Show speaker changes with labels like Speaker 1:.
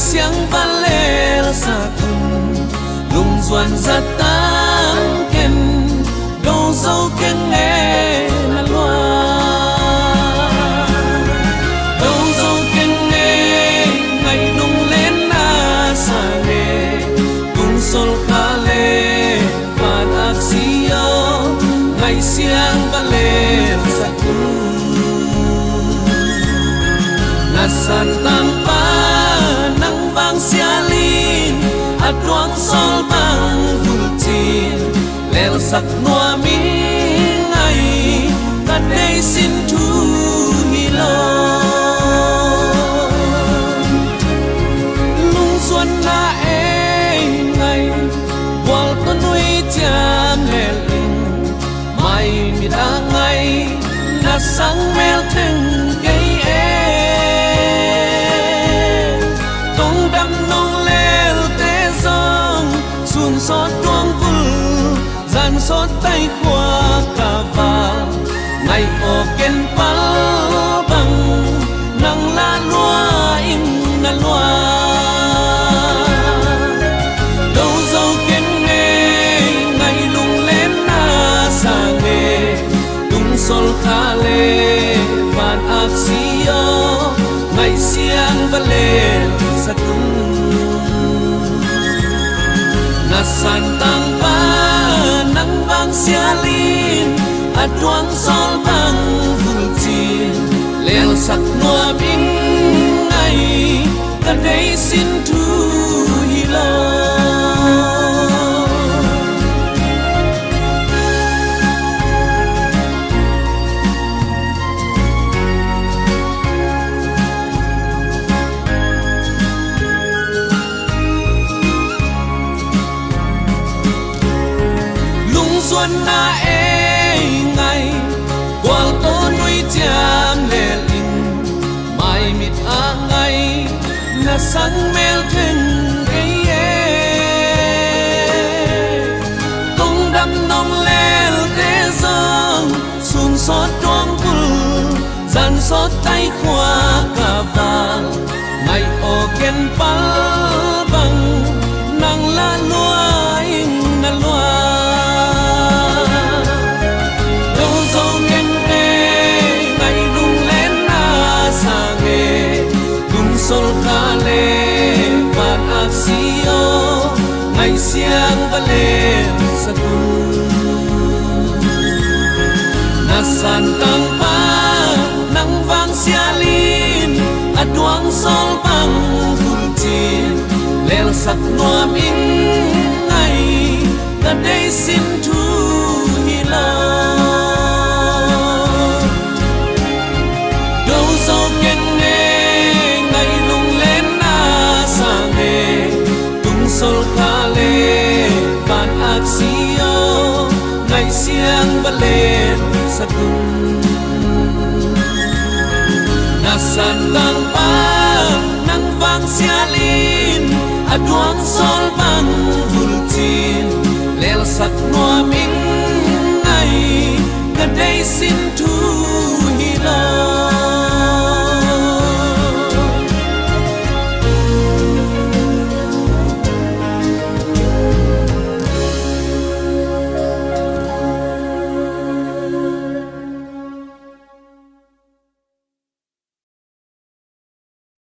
Speaker 1: siang vale sa kun lung duan za tang ken do dâu ken nghe là loa do dâu ken nghe ngày nung lên na sa nghe tung sol kha le van ác siêu ngày siang vale sa kun na san tang pa nang vang sia lin at duang sol bang hulchin lel sak noa mi ngai ta đây xin thu hi lo lung xuân na e ngai wal to nui cham hel in mai mi da ngai na sang mel theng cây e xót tuông vul dàn xót tay qua cả vàng ngày ô ken pal bằng nang la loa in na loa đâu dâu ken nghe ngày lung lên na sa nghe tung sol kha le van ác siêu ngày siang và lên sa tung na san tang pa nang vang sia lin a duang sol bang vulchin lel sak noa bing ngai ta đây xin thu hi lo xuân na e ngày qual to nuôi cham le linh mai mit a ngày na sang mel theng cây e tung đâm nong lel te dong sun sót toang bul dàn sót tay khoa cả vàng ngày o ken pal bang nang la loa in na loa sol kha le van ác siêu ngày siang và lên sa kun na san tang pa nang vang sia lin a duang sol bang hulchin lel sak noa min ngai ta đây xin thu hi lo đâu dâu ken sol kha le van ác siêu ngày siang và lên sa kun na san tang pa nang vang sia lin a duang sol bang vulchin lel sak noa min ngai ta đây xin thu